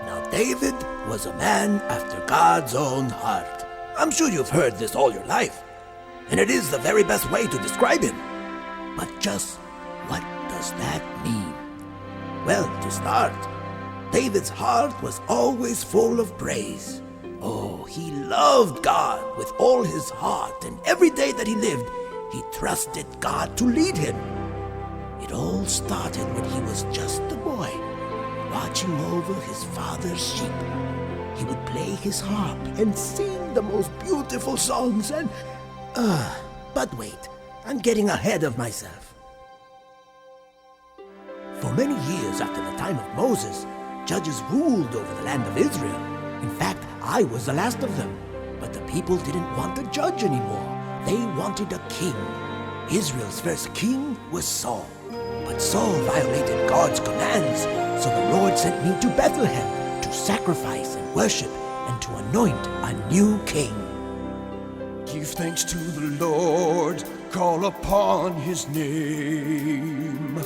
Now David was a man after God's own heart. I'm sure you've heard this all your life, and it is the very best way to describe him. But just what does that mean? Well, to start, David's heart was always full of praise. Oh, he loved God with all his heart, and every day that he lived, he trusted God to lead him. It all started when he was just a boy, watching over his father's sheep. He would play his harp and sing the most beautiful songs and... but wait, I'm getting ahead of myself. For many years after the time of Moses, judges ruled over the land of Israel. In fact, I was the last of them. But the people didn't want a judge anymore. They wanted a king. Israel's first king was Saul. But Saul violated God's commands, so the Lord sent me to Bethlehem to sacrifice and worship and to anoint a new king. Give thanks to the Lord, call upon his name.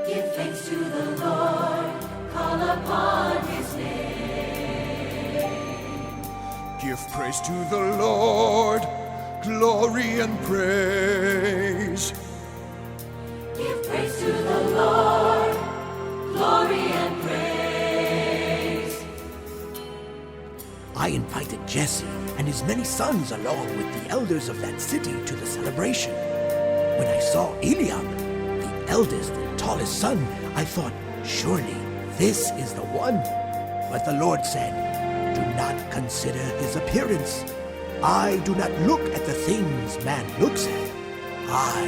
Give thanks to the Lord, call upon his name. Give praise to the Lord, glory and praise. Give praise to the Lord, glory and praise. I invited Jesse and his many sons along with the elders of that city to the celebration. When I saw Eliab, the eldest and tallest son, I thought, surely this is the one. But the Lord said, do not consider his appearance. I do not look at the things man looks at. I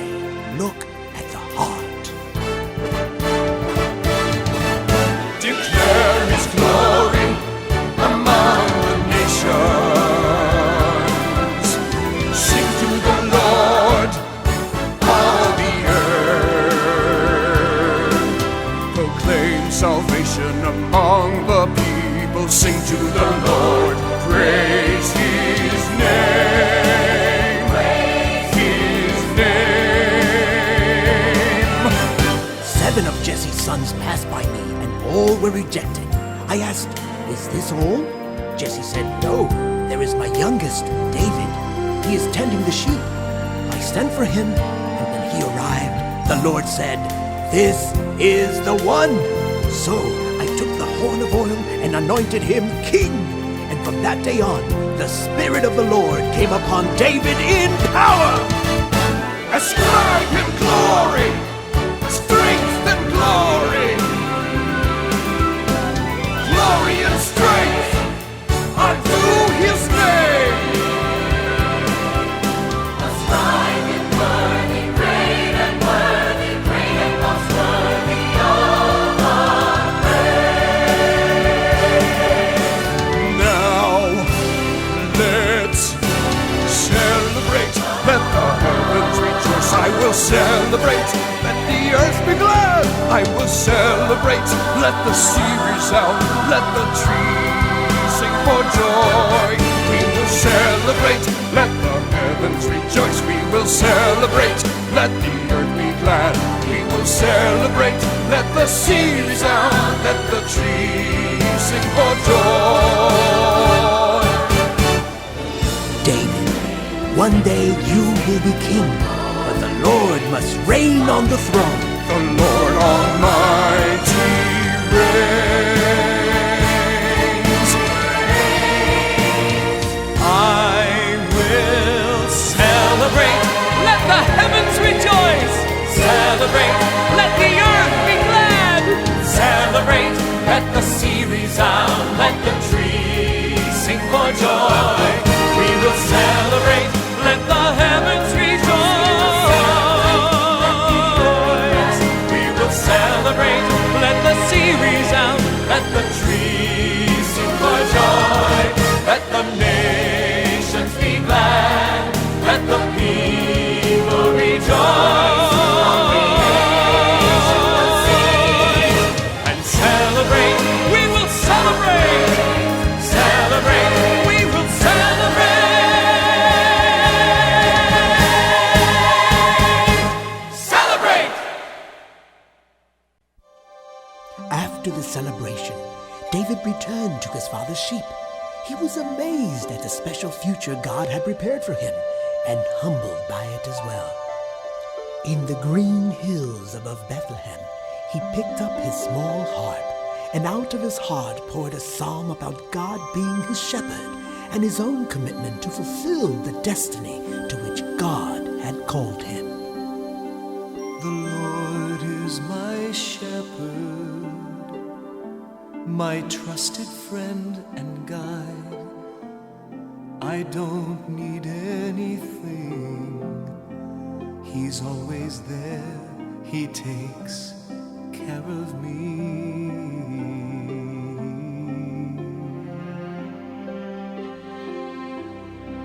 look at the heart. Declare his glory among the nations. Sing to the Lord, all the earth. Proclaim salvation among the people. Sing to the Lord, praise his name. Praise his name. 7 of Jesse's sons passed by me, and all were rejected. I asked, is this all? Jesse said, no, there is my youngest, David. He is tending the sheep. I sent for him, and when he arrived, the Lord said, this is the one. So I took the horn of oil and anointed him king. And from that day on, the Spirit of the Lord came upon David in power. Ascribe him glory, strength and glory. Glory and strength are due his name. Ascribe him worthy, great and most worthy of our praise. Now let's celebrate. Let the heavens rejoice. I will celebrate. Let the earth be glad. I will celebrate. Let the sea resound. Let the trees sing for joy. We will celebrate. Let the heavens rejoice. We will celebrate. Let the earth be glad. We will celebrate. Let the sea resound. Let the trees sing for joy. David, one day you will be king, but the Lord must reign on the throne. The Lord Almighty reigns. I will celebrate. Let the heavens rejoice. Celebrate. Let the earth be glad. Celebrate. Let the sea resound. Let the trees sing for joy. We will celebrate. Let the heavens rejoice. We will celebrate. Let the sea resound. Let the trees sing for joy. Let the nations be glad. Let the people rejoice. And celebrate. We will celebrate. Celebrate. We will celebrate. Celebrate. After the celebration, David returned to his father's sheep. He was amazed at the special future God had prepared for him and humbled by it as well. In the green hills above Bethlehem, he picked up his small harp, and out of his heart poured a psalm about God being his shepherd and his own commitment to fulfill the destiny to which God had called him. The Lord is my shepherd, my trusted friend and guide. I don't need anything. He's always there. He takes care of me.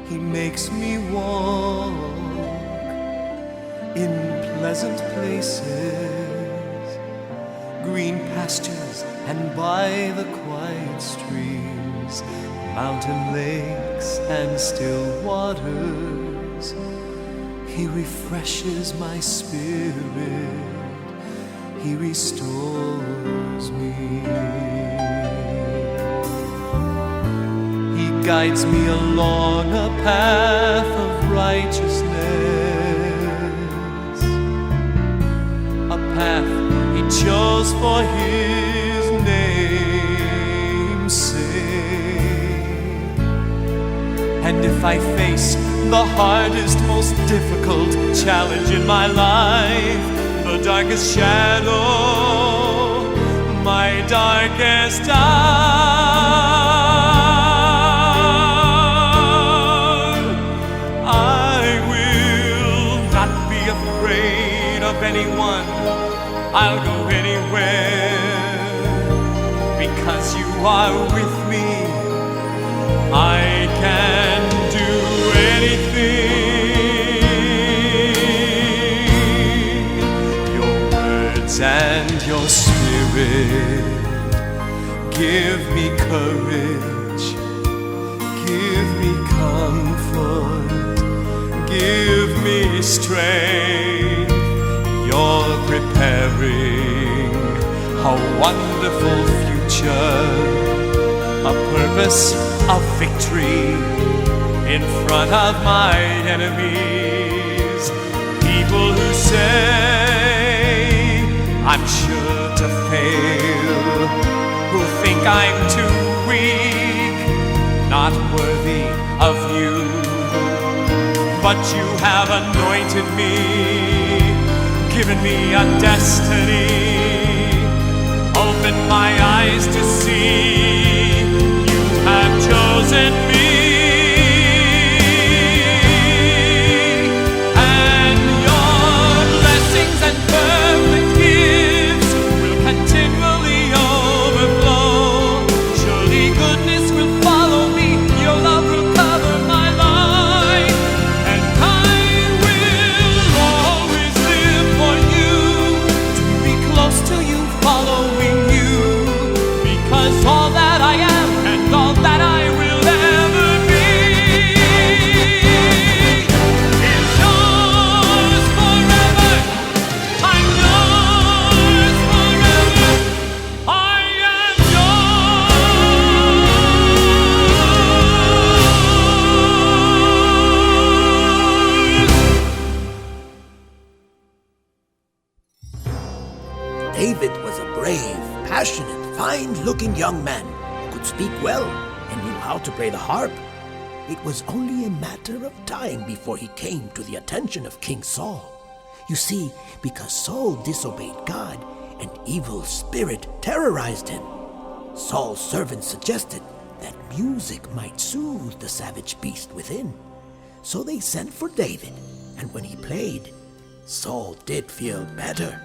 He makes me walk in pleasant places, green pastures and by the quiet streams, mountain lakes and still waters. He refreshes my spirit, he restores me. He guides me along a path of righteousness, a path he chose for his name's sake. And if I face the hardest, most difficult challenge in my life, the darkest shadow, my darkest hour, I will not be afraid of anyone. I'll go anywhere because you are with me. I can do anything. Your words and your spirit give me courage, give me comfort, give me strength. You're preparing a wonderful future, a purpose of victory in front of my enemies. People who say I'm sure to fail, who think I'm too weak, not worthy of you. But you have anointed me, given me a destiny, opened my eyes to see you have chosen me. And your blessings and perfect gifts will continually overflow. Surely goodness will follow me, your love will cover my life, and I will always live for you, to be close to you, following you, because all that I am and all that I will ever be is yours forever. I'm yours forever. I am yours. David was a brave, passionate, fine-looking young man who could speak well and knew how to play the harp. It was only a matter of time before he came to the attention of King Saul. You see, because Saul disobeyed God, an evil spirit terrorized him. Saul's servants suggested that music might soothe the savage beast within. So they sent for David, and when he played, Saul did feel better.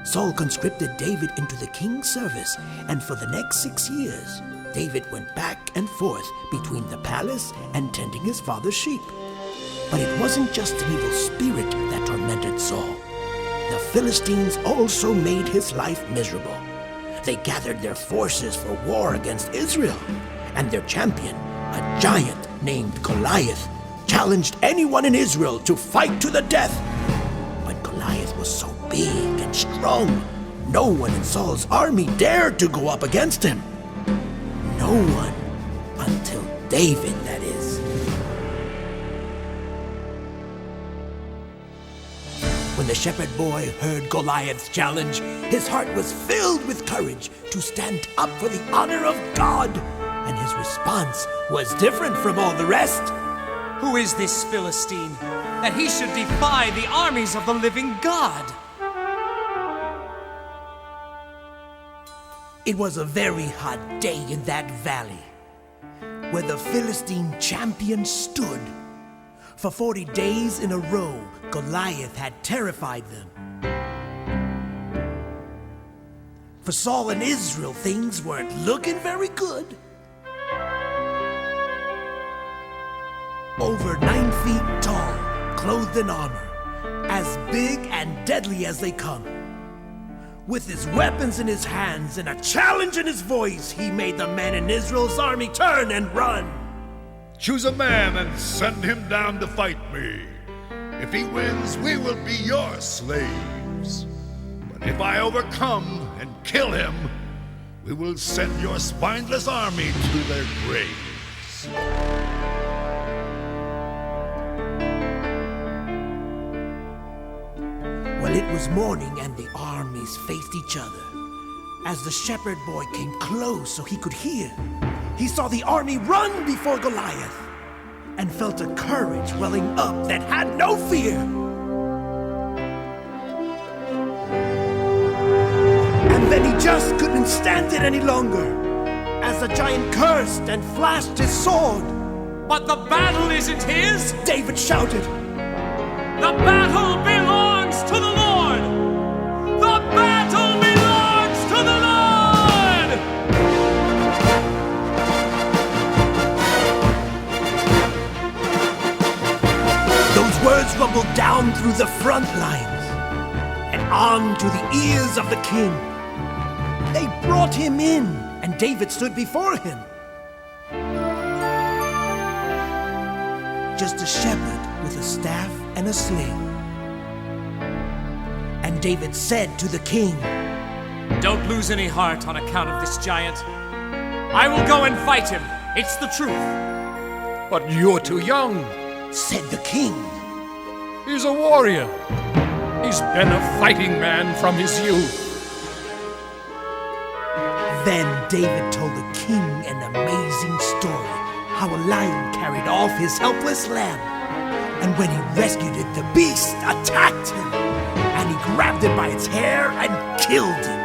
Saul conscripted David into the king's service, and for the next 6 years, David went back and forth between the palace and tending his father's sheep. But it wasn't just an evil spirit that tormented Saul. The Philistines also made his life miserable. They gathered their forces for war against Israel, and their champion, a giant named Goliath, challenged anyone in Israel to fight to the death. But Goliath was so big and strong, no one in Saul's army dared to go up against him. no one until David, that is. When the shepherd boy heard Goliath's challenge, his heart was filled with courage to stand up for the honor of God, and his response was different from all the rest. Who is this Philistine, that he should defy the armies of the living God? It was a very hot day in that valley, where the Philistine champion stood. For 40 days in a row, Goliath had terrified them. For Saul and Israel, things weren't looking very good. Over 9 feet tall, clothed in armor, as big and deadly as they come. With his weapons in his hands and a challenge in his voice, he made the men in Israel's army turn and run. Choose a man and send him down to fight me. If he wins, we will be your slaves. But if I overcome and kill him, we will send your spineless army to their graves. Well, it was morning and the armies faced each other. As the shepherd boy came close so he could hear, he saw the army run before Goliath and felt a courage welling up that had no fear. And then he just couldn't stand it any longer as the giant cursed and flashed his sword. But the battle isn't his! David shouted, The battle belongs to the Lord! The battle belongs to the Lord! Those words rumbled down through the front lines and on to the ears of the king. They brought him in, and David stood before him. Just a shepherd with a staff and a sling. And David said to the king, Don't lose any heart on account of this giant. I will go and fight him. It's the truth. But you're too young. said the king. He's a warrior. He's been a fighting man from his youth. Then David told the king an amazing story, how a lion carried off his helpless lamb. And when he rescued it, the beast attacked him, and he grabbed it by its hair and killed it.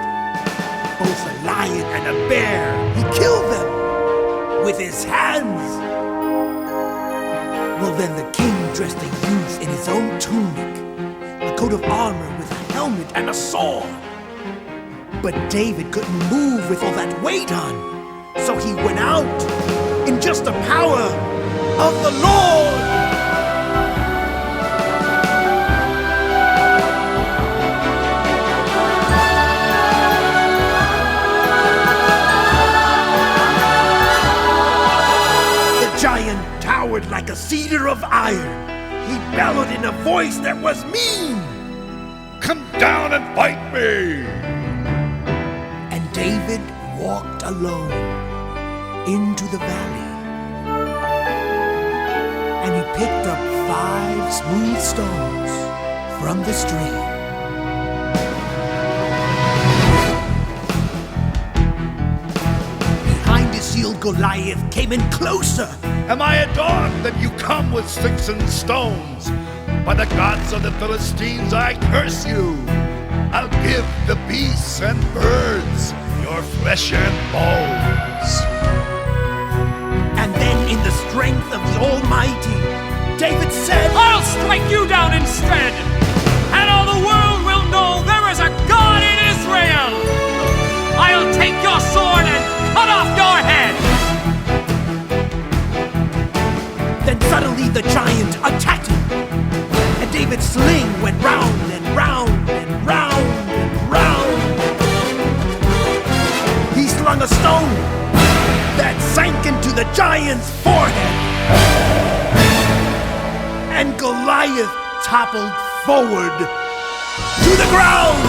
Both a lion and a bear, he killed them with his hands. Well, then the king dressed the youth in his own tunic, a coat of armor with a helmet and a sword. But David couldn't move with all that weight on, so he went out in just the power of the Lord. The giant towered like a cedar of iron. He bellowed in a voice that was mean. Come down and fight me! And David walked alone into the valley. And he picked up 5 smooth stones from the stream. Behind his shield, Goliath came in closer. Am I a dog that you come with sticks and stones? By the gods of the Philistines, I curse you. I'll give the beasts and birds your flesh and bones. And then in the strength of the Almighty, David said, I'll strike you down instead, and all the world will know there is a God in Israel. I'll take your sword and cut off your head. Then suddenly the giant attacked him, and David's sling went round and round and round and round. He slung a stone that sank into the giant's forehead, and Goliath toppled forward to the ground.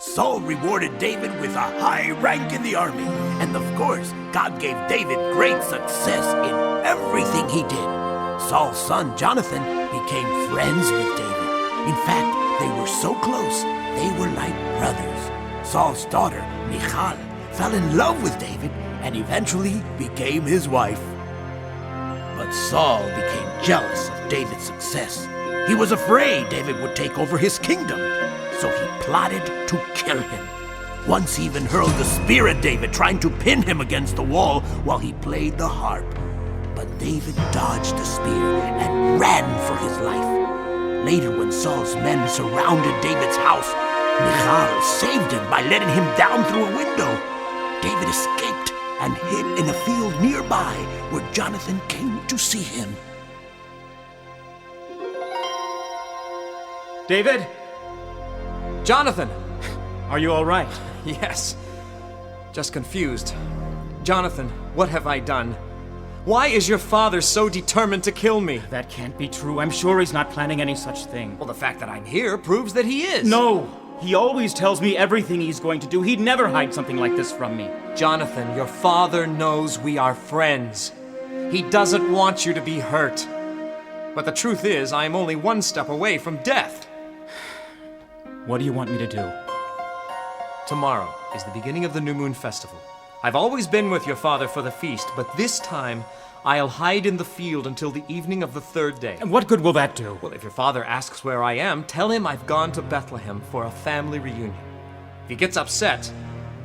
Saul rewarded David with a high rank in the army, and of course, God gave David great success in everything he did. Saul's son Jonathan became friends with David. In fact, they were so close, they were like brothers. Saul's daughter, Michal, fell in love with David and eventually became his wife. But Saul became jealous of David's success. He was afraid David would take over his kingdom, so he plotted to kill him. Once he even hurled a spear at David, trying to pin him against the wall while he played the harp. But David dodged the spear and ran for his life. Later, when Saul's men surrounded David's house, Michal saved him by letting him down through a window. David escaped and hid in a field nearby where Jonathan came to see him. David? Jonathan! Are you all right? Yes. Just confused. Jonathan, what have I done? Why is your father so determined to kill me? That can't be true. I'm sure he's not planning any such thing. Well, the fact that I'm here proves that he is. No! He always tells me everything he's going to do. He'd never hide something like this from me. Jonathan, your father knows we are friends. He doesn't want you to be hurt. But the truth is, I am only one step away from death. What do you want me to do? Tomorrow is the beginning of the New Moon Festival. I've always been with your father for the feast, but this time I'll hide in the field until the evening of the third day. And what good will that do? Well, if your father asks where I am, tell him I've gone to Bethlehem for a family reunion. If he gets upset,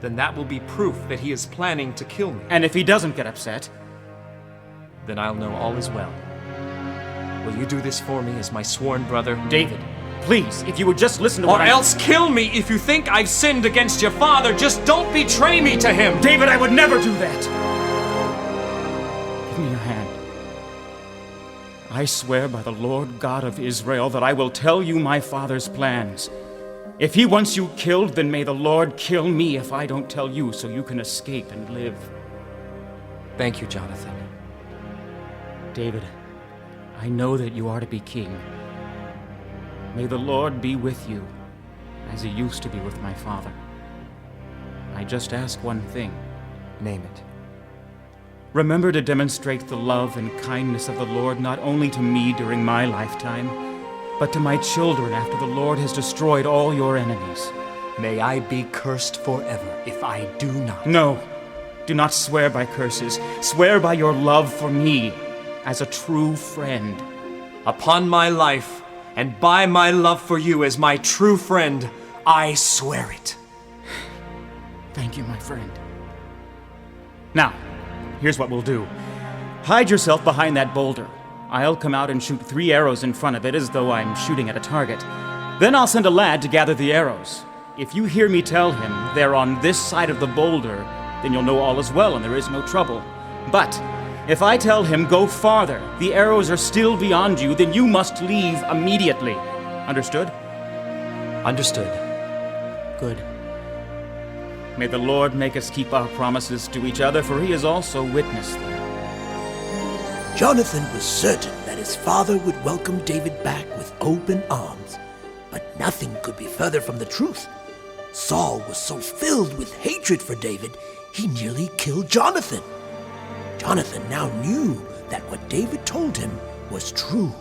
then that will be proof that he is planning to kill me. And if he doesn't get upset? Then I'll know all is well. Will you do this for me as my sworn brother? David, please, if you would just listen to Or what I... else kill me if you think I've sinned against your father. Just don't betray me to him! David, I would never do that! Give me your hand. I swear by the Lord God of Israel that I will tell you my father's plans. If he wants you killed, then may the Lord kill me if I don't tell you, so you can escape and live. Thank you, Jonathan. David, I know that you are to be king. May the Lord be with you, as he used to be with my father. I just ask one thing. Name it. Remember to demonstrate the love and kindness of the Lord not only to me during my lifetime, but to my children after the Lord has destroyed all your enemies. May I be cursed forever if I do not. No, do not swear by curses. Swear by your love for me as a true friend. Upon my life, and by my love for you as my true friend, I swear it. Thank you, my friend. Now, here's what we'll do. Hide yourself behind that boulder. I'll come out and shoot 3 arrows in front of it as though I'm shooting at a target. Then I'll send a lad to gather the arrows. If you hear me tell him they're on this side of the boulder, then you'll know all is well and there is no trouble. But if I tell him go farther, the arrows are still beyond you, then you must leave immediately. Understood? Understood. Good. May the Lord make us keep our promises to each other, for he is also witness there. Jonathan was certain that his father would welcome David back with open arms, but nothing could be further from the truth. Saul was so filled with hatred for David, he nearly killed Jonathan. Jonathan now knew that what David told him was true.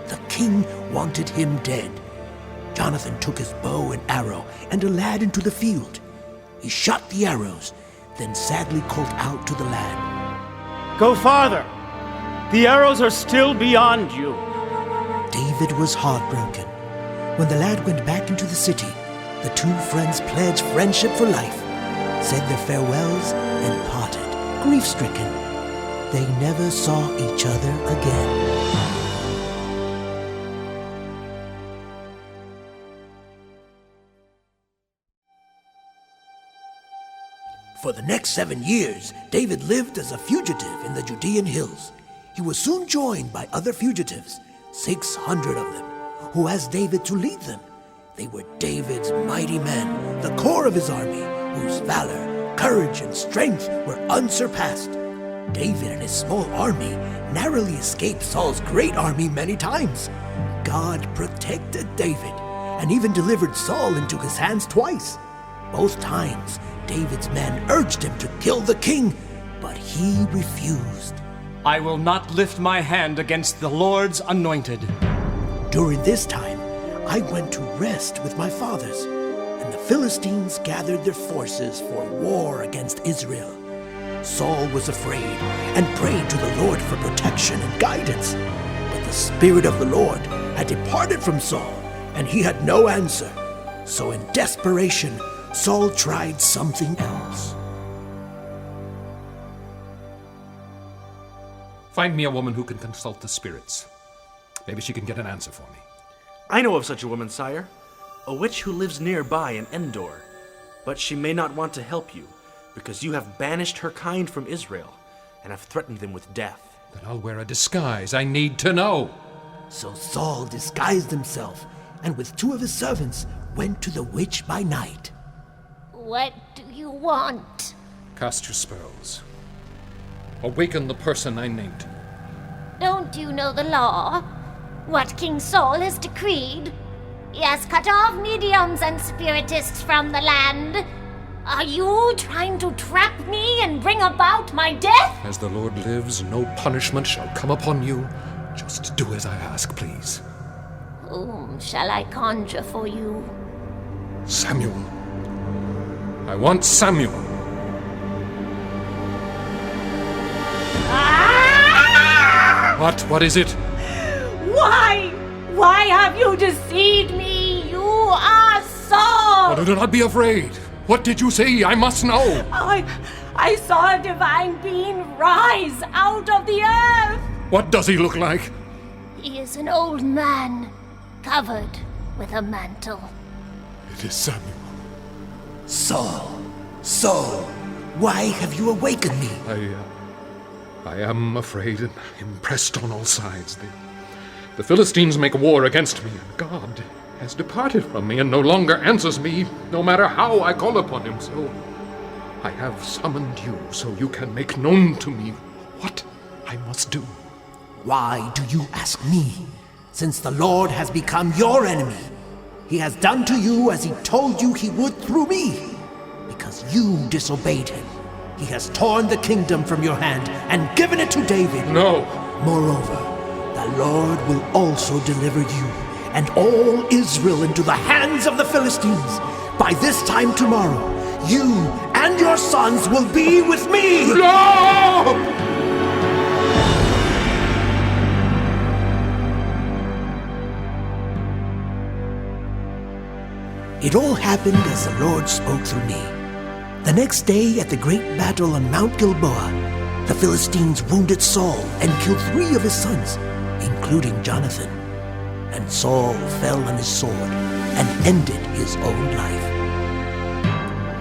The king wanted him dead. Jonathan took his bow and arrow and a lad into the field. He shot the arrows, then sadly called out to the lad. Go farther! The arrows are still beyond you. David was heartbroken. When the lad went back into the city, the 2 friends pledged friendship for life, said their farewells, and parted, grief-stricken. They never saw each other again. For the next 7 years, David lived as a fugitive in the Judean hills. He was soon joined by other fugitives, 600 of them, who asked David to lead them. They were David's mighty men, the core of his army, whose valor, courage, and strength were unsurpassed. David and his small army narrowly escaped Saul's great army many times. God protected David and even delivered Saul into his hands twice. Both times, David's men urged him to kill the king, but he refused. I will not lift my hand against the Lord's anointed. During this time, I went to rest with my fathers, and the Philistines gathered their forces for war against Israel. Saul was afraid and prayed to the Lord for protection and guidance. But the Spirit of the Lord had departed from Saul, and he had no answer. So in desperation, Saul tried something else. Find me a woman who can consult the spirits. Maybe she can get an answer for me. I know of such a woman, sire. A witch who lives nearby in Endor. But she may not want to help you, because you have banished her kind from Israel, and have threatened them with death. Then I'll wear a disguise. I need to know. So Saul disguised himself, and with 2 of his servants went to the witch by night. What do you want? Cast your spells. Awaken the person I named. Don't you know the law? What King Saul has decreed? He has cut off mediums and spiritists from the land. Are you trying to trap me and bring about my death? As the Lord lives, no punishment shall come upon you. Just do as I ask, please. Whom shall I conjure for you? Samuel. I want Samuel. What is it? Why? Why have you deceived me? You are Saul! Oh, do not be afraid. What did you see? I must know. I saw a divine being rise out of the earth. What does he look like? He is an old man, covered with a mantle. It is Samuel. Saul, why have you awakened me? I am afraid and impressed on all sides. The Philistines make war against me, and God has departed from me and no longer answers me, no matter how I call upon him. So I have summoned you so you can make known to me what I must do. Why do you ask me? Since the Lord has become your enemy, he has done to you as he told you he would through me. Because you disobeyed him, he has torn the kingdom from your hand and given it to David. No. Moreover, the Lord will also deliver you and all Israel into the hands of the Philistines. By this time tomorrow, you and your sons will be with me. No! It all happened as the Lord spoke through me. The next day at the great battle on Mount Gilboa, the Philistines wounded Saul and killed 3 of his sons, including Jonathan. And Saul fell on his sword and ended his own life.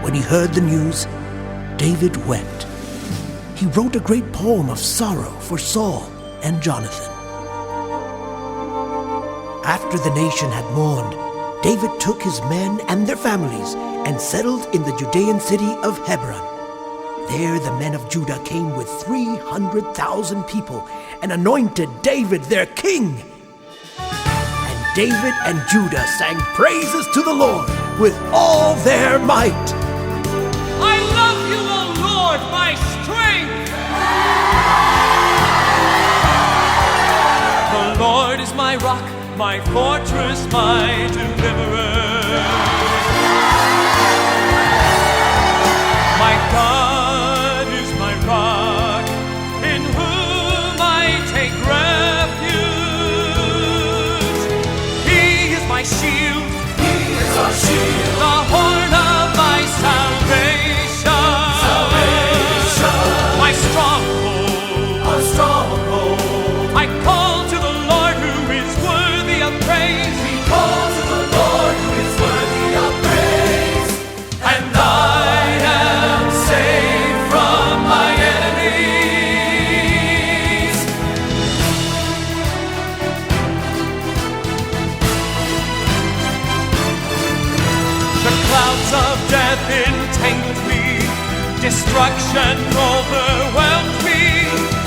When he heard the news, David wept. He wrote a great poem of sorrow for Saul and Jonathan. After the nation had mourned, David took his men and their families and settled in the Judean city of Hebron. There the men of Judah came with 300,000 people and anointed David their king. And David and Judah sang praises to the Lord with all their might. I love you, O Lord, my strength. The Lord is my rock, my fortress, my deliverer. My God is my rock, in whom I take refuge. He is my shield, He is our shield, the horn of my salvation, my stronghold, our stronghold. I call to the Lord who is worthy of praise. We call to the Lord who is worthy of praise. And I am saved from my enemies. The clouds of death entangled me, destruction overwhelmed me,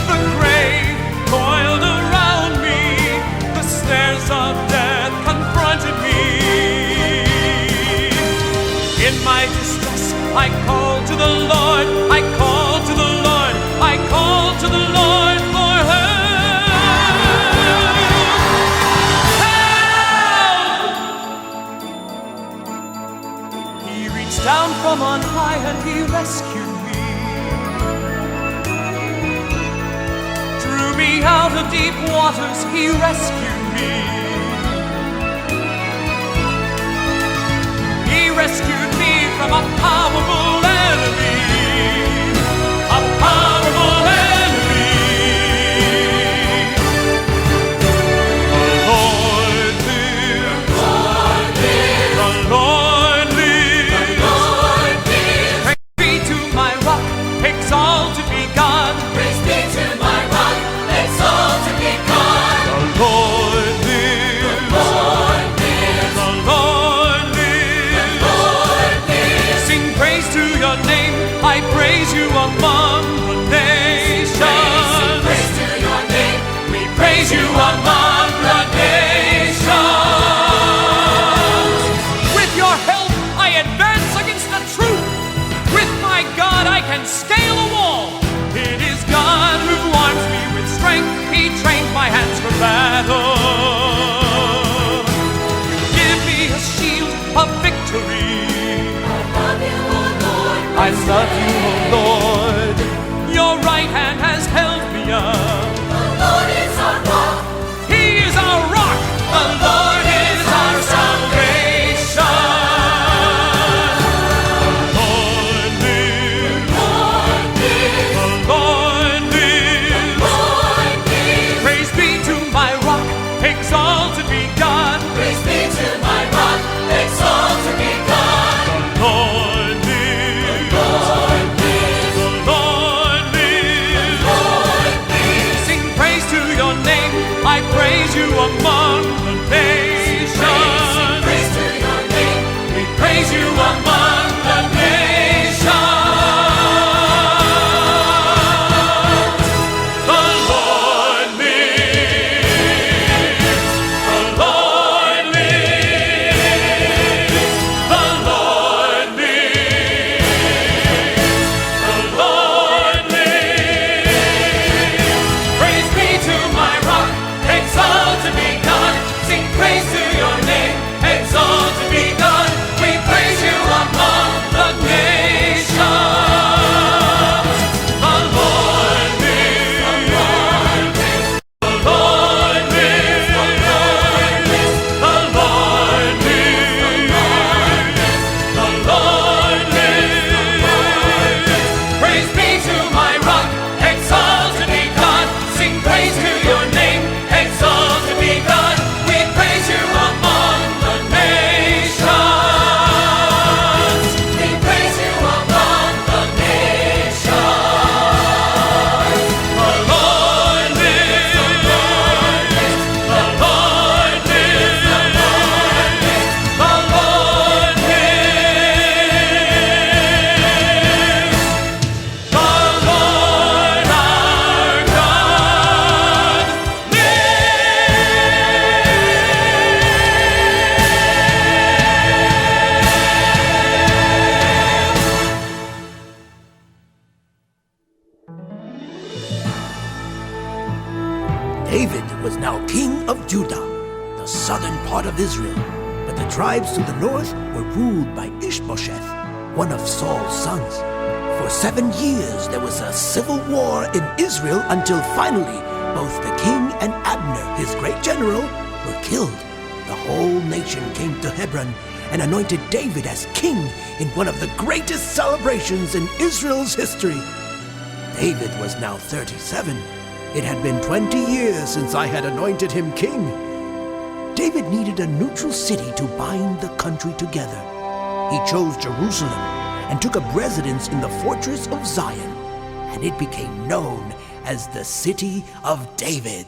the grave coiled around me, the snares of death confronted me. In my distress, I call to the Lord, I call to the Lord, I call to the Lord for help! He reached down from on high and he rescued me. Drew me out of deep waters, he rescued me. He rescued me from a powerful enemy, a powerful enemy. The Lord lives, the Lord lives, the Lord lives, the Lord lives. Praise be to my rock, exalted be God. Praise be to my rock, exalted be God. The Lord lives, the Lord lives, the Lord lives. Sing praise to your name, I praise you among the nations. Sing praise to your name, We praise you among the nations. With your help, I advance against the truth. With my God, I can scale a wall. It is God who arms me with strength. He trains my hands for battle. You give me a shield of victory. I love you, O Lord. Your right hand has held me up. the Lord is our rock. He is our rock. The Lord is our salvation. The Lord lives. The Lord lives. Lord lives. Praise be to my rock. Exalted be God. Praise be to my rock, exalted be God. The Lord lives. Lord lives, The Lord lives. Lord lives. Sing praise to your name. I praise you among the nations. Sing praise to your name. We praise you among the nations. The Lord lives. The Lord lives. The Lord lives. The Lord lives. Praise be to my rock, exalted be God. Sing praise to your name, exalted be God. We praise you among the nations. The Lord lives. The Lord lives. The Lord lives. The Lord lives. Praise be to my rock, exalted be God. Sing praise to your name, exalted be God. We praise you among the nations. We praise you among the nations. The Lord lives. The Lord lives. The Lord lives. The Lord our God David was now king of Judah, the southern part of Israel, but the tribes to the north were ruled by Ishbosheth, one of Saul's sons. For 7 years there was a civil war in Israel until finally both the king and Abner, his great general, were killed. The whole nation came to Hebron and anointed David as king in one of the greatest celebrations in Israel's history. David was now 37. It had been 20 years since I had anointed him king. David needed a neutral city to bind the country together. He chose Jerusalem and took up residence in the fortress of Zion, and it became known as the City of David.